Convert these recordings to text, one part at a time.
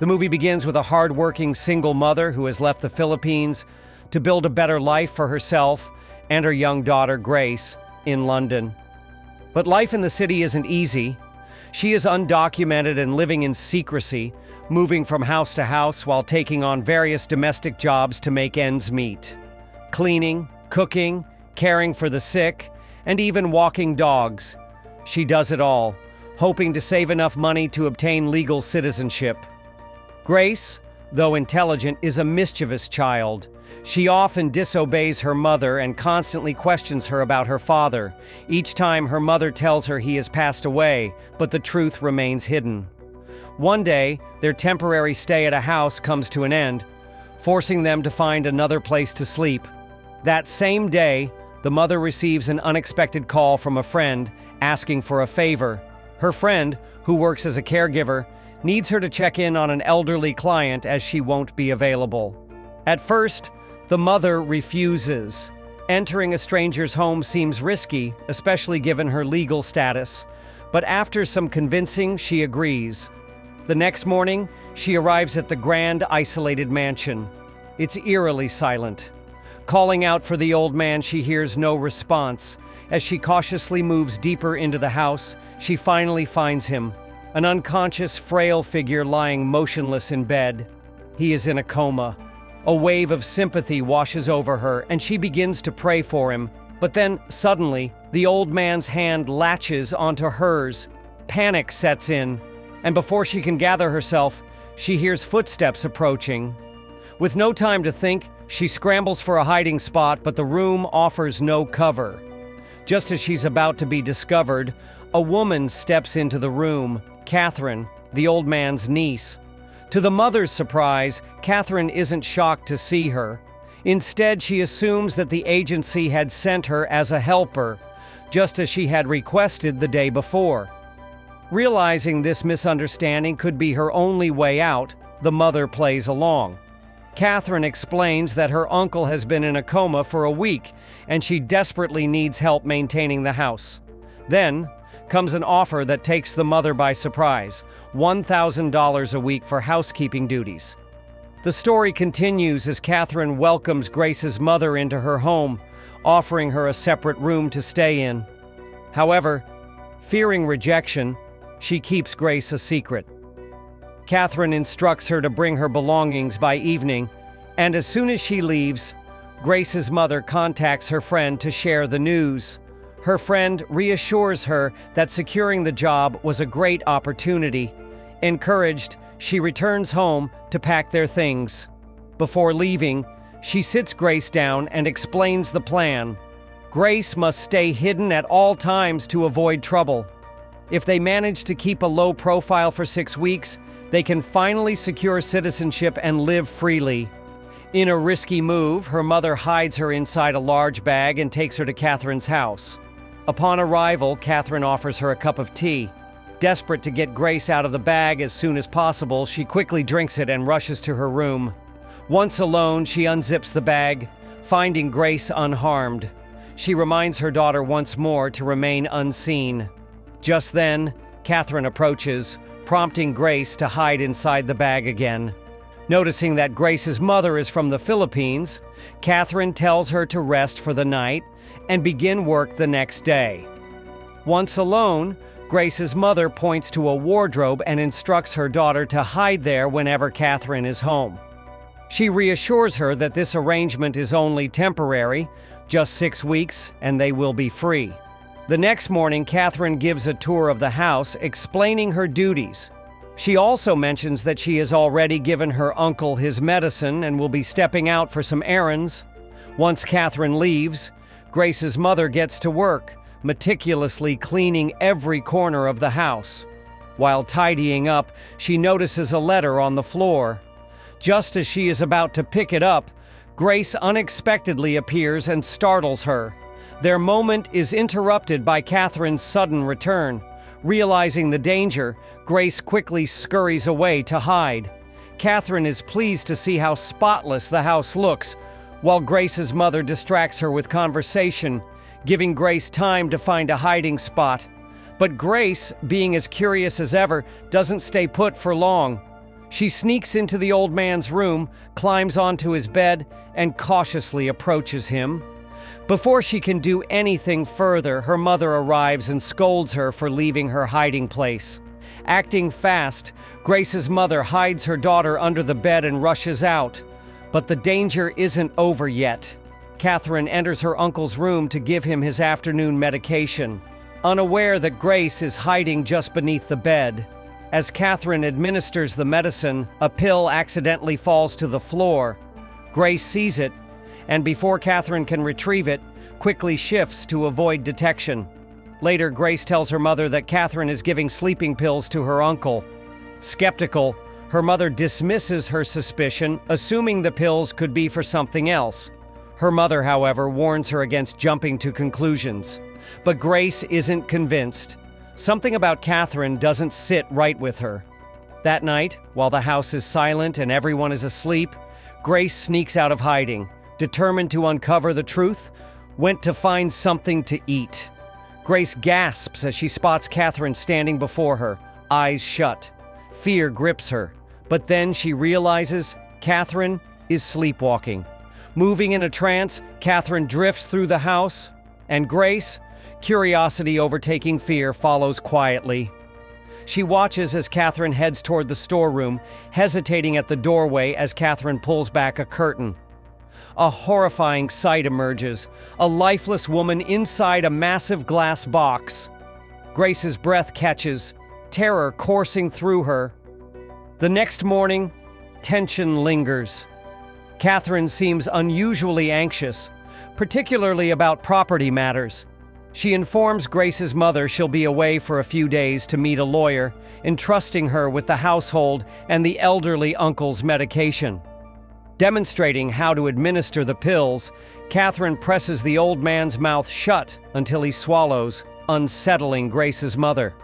The movie begins with a hard-working single mother who has left the Philippines to build a better life for herself and her young daughter, Grace, in London. But life in the city isn't easy. She is undocumented and living in secrecy, moving from house to house while taking on various domestic jobs to make ends meet. Cleaning, cooking, caring for the sick, and even walking dogs. She does it all, hoping to save enough money to obtain legal citizenship. Grace, though intelligent, is a mischievous child. She often disobeys her mother and constantly questions her about her father. Each time her mother tells her he has passed away, but the truth remains hidden. One day, their temporary stay at a house comes to an end, forcing them to find another place to sleep. That same day, the mother receives an unexpected call from a friend asking for a favor. Her friend, who works as a caregiver, needs her to check in on an elderly client as she won't be available. At first, the mother refuses. Entering a stranger's home seems risky, especially given her legal status. But after some convincing, she agrees. The next morning, she arrives at the grand, isolated mansion. It's eerily silent. Calling out for the old man, she hears no response. As she cautiously moves deeper into the house, she finally finds him, an unconscious, frail figure lying motionless in bed. He is in a coma. A wave of sympathy washes over her, and she begins to pray for him. But then, suddenly, the old man's hand latches onto hers. Panic sets in, and before she can gather herself, she hears footsteps approaching. With no time to think, she scrambles for a hiding spot, but the room offers no cover. Just as she's about to be discovered, a woman steps into the room, Catherine, the old man's niece. To the mother's surprise, Catherine isn't shocked to see her. Instead, she assumes that the agency had sent her as a helper, just as she had requested the day before. Realizing this misunderstanding could be her only way out, the mother plays along. Catherine explains that her uncle has been in a coma for a week, and she desperately needs help maintaining the house. Then comes an offer that takes the mother by surprise: $1,000 a week for housekeeping duties. The story continues as Catherine welcomes Grace's mother into her home, offering her a separate room to stay in. However, fearing rejection, she keeps Grace a secret. Catherine instructs her to bring her belongings by evening, and as soon as she leaves, Grace's mother contacts her friend to share the news. Her friend reassures her that securing the job was a great opportunity. Encouraged, she returns home to pack their things. Before leaving, she sits Grace down and explains the plan. Grace must stay hidden at all times to avoid trouble. If they manage to keep a low profile for 6 weeks, they can finally secure citizenship and live freely. In a risky move, her mother hides her inside a large bag and takes her to Catherine's house. Upon arrival, Catherine offers her a cup of tea. Desperate to get Grace out of the bag as soon as possible, she quickly drinks it and rushes to her room. Once alone, she unzips the bag, finding Grace unharmed. She reminds her daughter once more to remain unseen. Just then, Catherine approaches, prompting Grace to hide inside the bag again. Noticing that Grace's mother is from the Philippines, Catherine tells her to rest for the night and begin work the next day. Once alone, Grace's mother points to a wardrobe and instructs her daughter to hide there whenever Catherine is home. She reassures her that this arrangement is only temporary, just 6 weeks, and they will be free. The next morning, Catherine gives a tour of the house, explaining her duties. She also mentions that she has already given her uncle his medicine and will be stepping out for some errands. Once Catherine leaves, Grace's mother gets to work, meticulously cleaning every corner of the house. While tidying up, she notices a letter on the floor. Just as she is about to pick it up, Grace unexpectedly appears and startles her. Their moment is interrupted by Catherine's sudden return. Realizing the danger, Grace quickly scurries away to hide. Catherine is pleased to see how spotless the house looks, while Grace's mother distracts her with conversation, giving Grace time to find a hiding spot. But Grace, being as curious as ever, doesn't stay put for long. She sneaks into the old man's room, climbs onto his bed, and cautiously approaches him. Before she can do anything further, her mother arrives and scolds her for leaving her hiding place. Acting fast, Grace's mother hides her daughter under the bed and rushes out. But the danger isn't over yet. Catherine enters her uncle's room to give him his afternoon medication, unaware that Grace is hiding just beneath the bed. As Catherine administers the medicine, a pill accidentally falls to the floor. Grace sees it, and before Catherine can retrieve it, quickly shifts to avoid detection. Later, Grace tells her mother that Catherine is giving sleeping pills to her uncle. Skeptical, her mother dismisses her suspicion, assuming the pills could be for something else. Her mother, however, warns her against jumping to conclusions. But Grace isn't convinced. Something about Catherine doesn't sit right with her. That night, while the house is silent and everyone is asleep, Grace sneaks out of hiding, determined to uncover the truth, went to find something to eat. Grace gasps as she spots Catherine standing before her, eyes shut. Fear grips her, but then she realizes Catherine is sleepwalking. Moving in a trance, Catherine drifts through the house, and Grace, curiosity overtaking fear, follows quietly. She watches as Catherine heads toward the storeroom, hesitating at the doorway as Catherine pulls back a curtain. A horrifying sight emerges, a lifeless woman inside a massive glass box. Grace's breath catches, terror coursing through her. The next morning, tension lingers. Catherine seems unusually anxious, particularly about property matters. She informs Grace's mother she'll be away for a few days to meet a lawyer, entrusting her with the household and the elderly uncle's medication. Demonstrating how to administer the pills, Catherine presses the old man's mouth shut until he swallows, unsettling Grace's mother.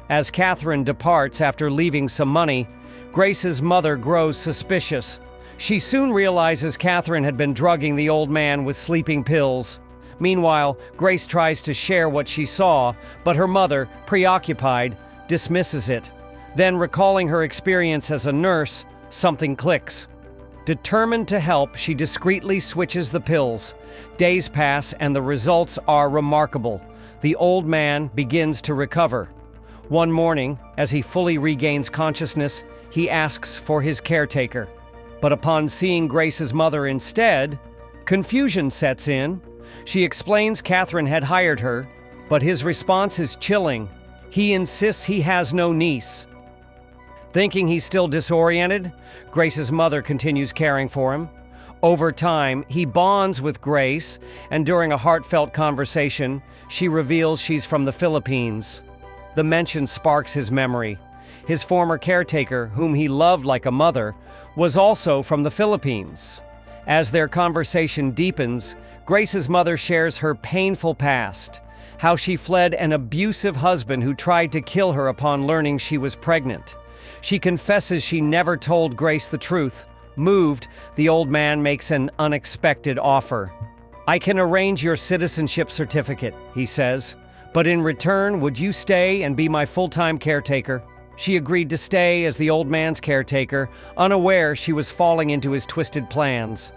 As Catherine departs after leaving some money, Grace's mother grows suspicious. She soon realizes Catherine had been drugging the old man with sleeping pills. Meanwhile, Grace tries to share what she saw, but her mother, preoccupied, dismisses it. Then, recalling her experience as a nurse, something clicks. Determined to help, she discreetly switches the pills. Days pass and the results are remarkable. The old man begins to recover. One morning, as he fully regains consciousness, he asks for his caretaker. But upon seeing Grace's mother instead, confusion sets in. She explains Catherine had hired her, but his response is chilling. He insists he has no niece. Thinking he's still disoriented, Grace's mother continues caring for him. Over time, he bonds with Grace, and during a heartfelt conversation, she reveals she's from the Philippines. The mention sparks his memory. His former caretaker, whom he loved like a mother, was also from the Philippines. As their conversation deepens, Grace's mother shares her painful past, how she fled an abusive husband who tried to kill her upon learning she was pregnant. She confesses she never told Grace the truth. Moved, the old man makes an unexpected offer. "I can arrange your citizenship certificate," he says, "but in return, would you stay and be my full-time caretaker?" She agreed to stay as the old man's caretaker, unaware she was falling into his twisted plans.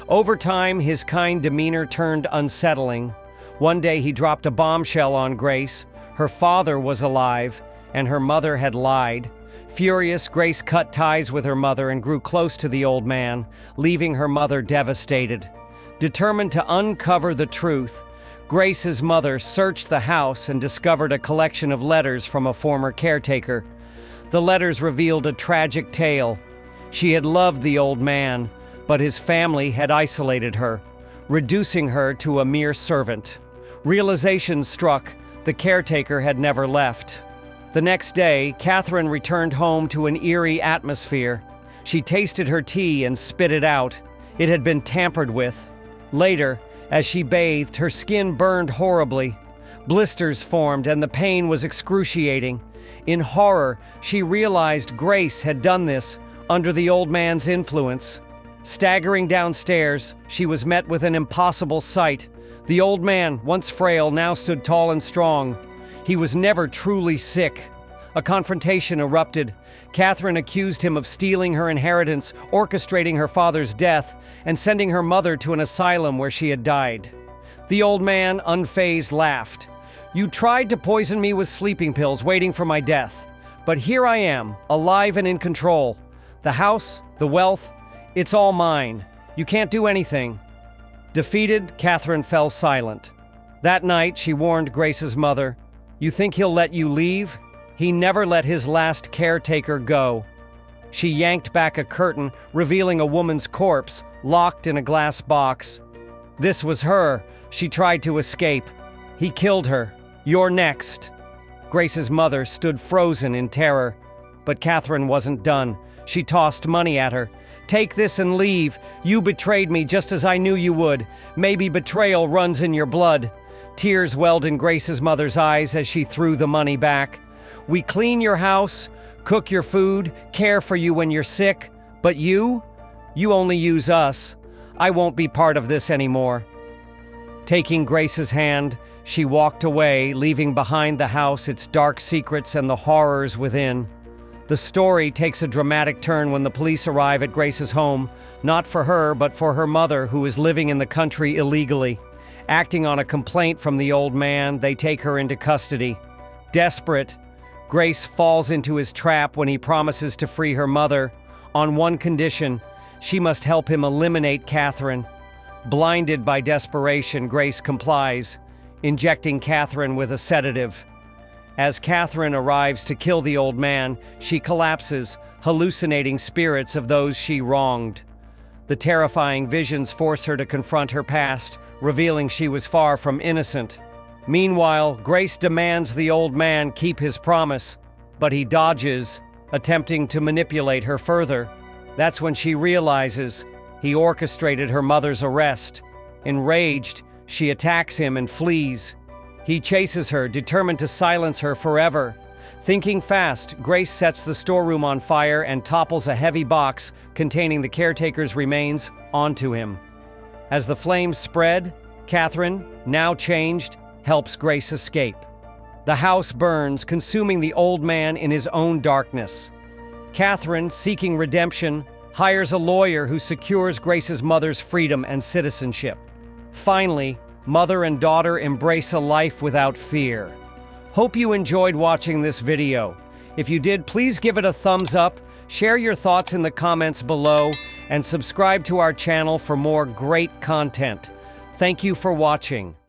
Over time, his kind demeanor turned unsettling. One day he dropped a bombshell on Grace. Her father was alive, and her mother had lied. Furious, Grace cut ties with her mother and grew close to the old man, leaving her mother devastated. Determined to uncover the truth, Grace's mother searched the house and discovered a collection of letters from a former caretaker. The letters revealed a tragic tale. She had loved the old man, but his family had isolated her, reducing her to a mere servant. Realization struck, the caretaker had never left. The next day, Catherine returned home to an eerie atmosphere. She tasted her tea and spit it out. It had been tampered with. Later, as she bathed, her skin burned horribly. Blisters formed and the pain was excruciating. In horror, she realized Grace had done this under the old man's influence. Staggering downstairs, she was met with an impossible sight. The old man, once frail, now stood tall and strong. He was never truly sick. A confrontation erupted. Catherine accused him of stealing her inheritance, orchestrating her father's death, and sending her mother to an asylum where she had died. The old man, unfazed, laughed. "You tried to poison me with sleeping pills, waiting for my death. But here I am, alive and in control. The house, the wealth, it's all mine. You can't do anything." Defeated, Catherine fell silent. That night, she warned Grace's mother, "You think he'll let you leave? He never let his last caretaker go." She yanked back a curtain, revealing a woman's corpse, locked in a glass box. This was her. She tried to escape. He killed her. "You're next." Grace's mother stood frozen in terror. But Catherine wasn't done. She tossed money at her. "Take this and leave. You betrayed me just as I knew you would. Maybe betrayal runs in your blood." Tears welled in Grace's mother's eyes as she threw the money back. "We clean your house, cook your food, care for you when you're sick. But you only use us. I won't be part of this anymore." Taking Grace's hand, she walked away, leaving behind the house its dark secrets and the horrors within. The story takes a dramatic turn when the police arrive at Grace's home, not for her, but for her mother, who is living in the country illegally. Acting on a complaint from the old man, they take her into custody. Desperate, Grace falls into his trap when he promises to free her mother, on one condition: she must help him eliminate Catherine. Blinded by desperation, Grace complies, injecting Catherine with a sedative. As Catherine arrives to kill the old man, she collapses, hallucinating spirits of those she wronged. The terrifying visions force her to confront her past, revealing she was far from innocent. Meanwhile, Grace demands the old man keep his promise, but he dodges, attempting to manipulate her further. That's when she realizes he orchestrated her mother's arrest. Enraged, she attacks him and flees. He chases her, determined to silence her forever. Thinking fast, Grace sets the storeroom on fire and topples a heavy box containing the caretaker's remains onto him. As the flames spread, Catherine, now changed, helps Grace escape. The house burns, consuming the old man in his own darkness. Catherine, seeking redemption, hires a lawyer who secures Grace's mother's freedom and citizenship. Finally, mother and daughter embrace a life without fear. Hope you enjoyed watching this video. If you did, please give it a thumbs up, share your thoughts in the comments below, and subscribe to our channel for more great content. Thank you for watching.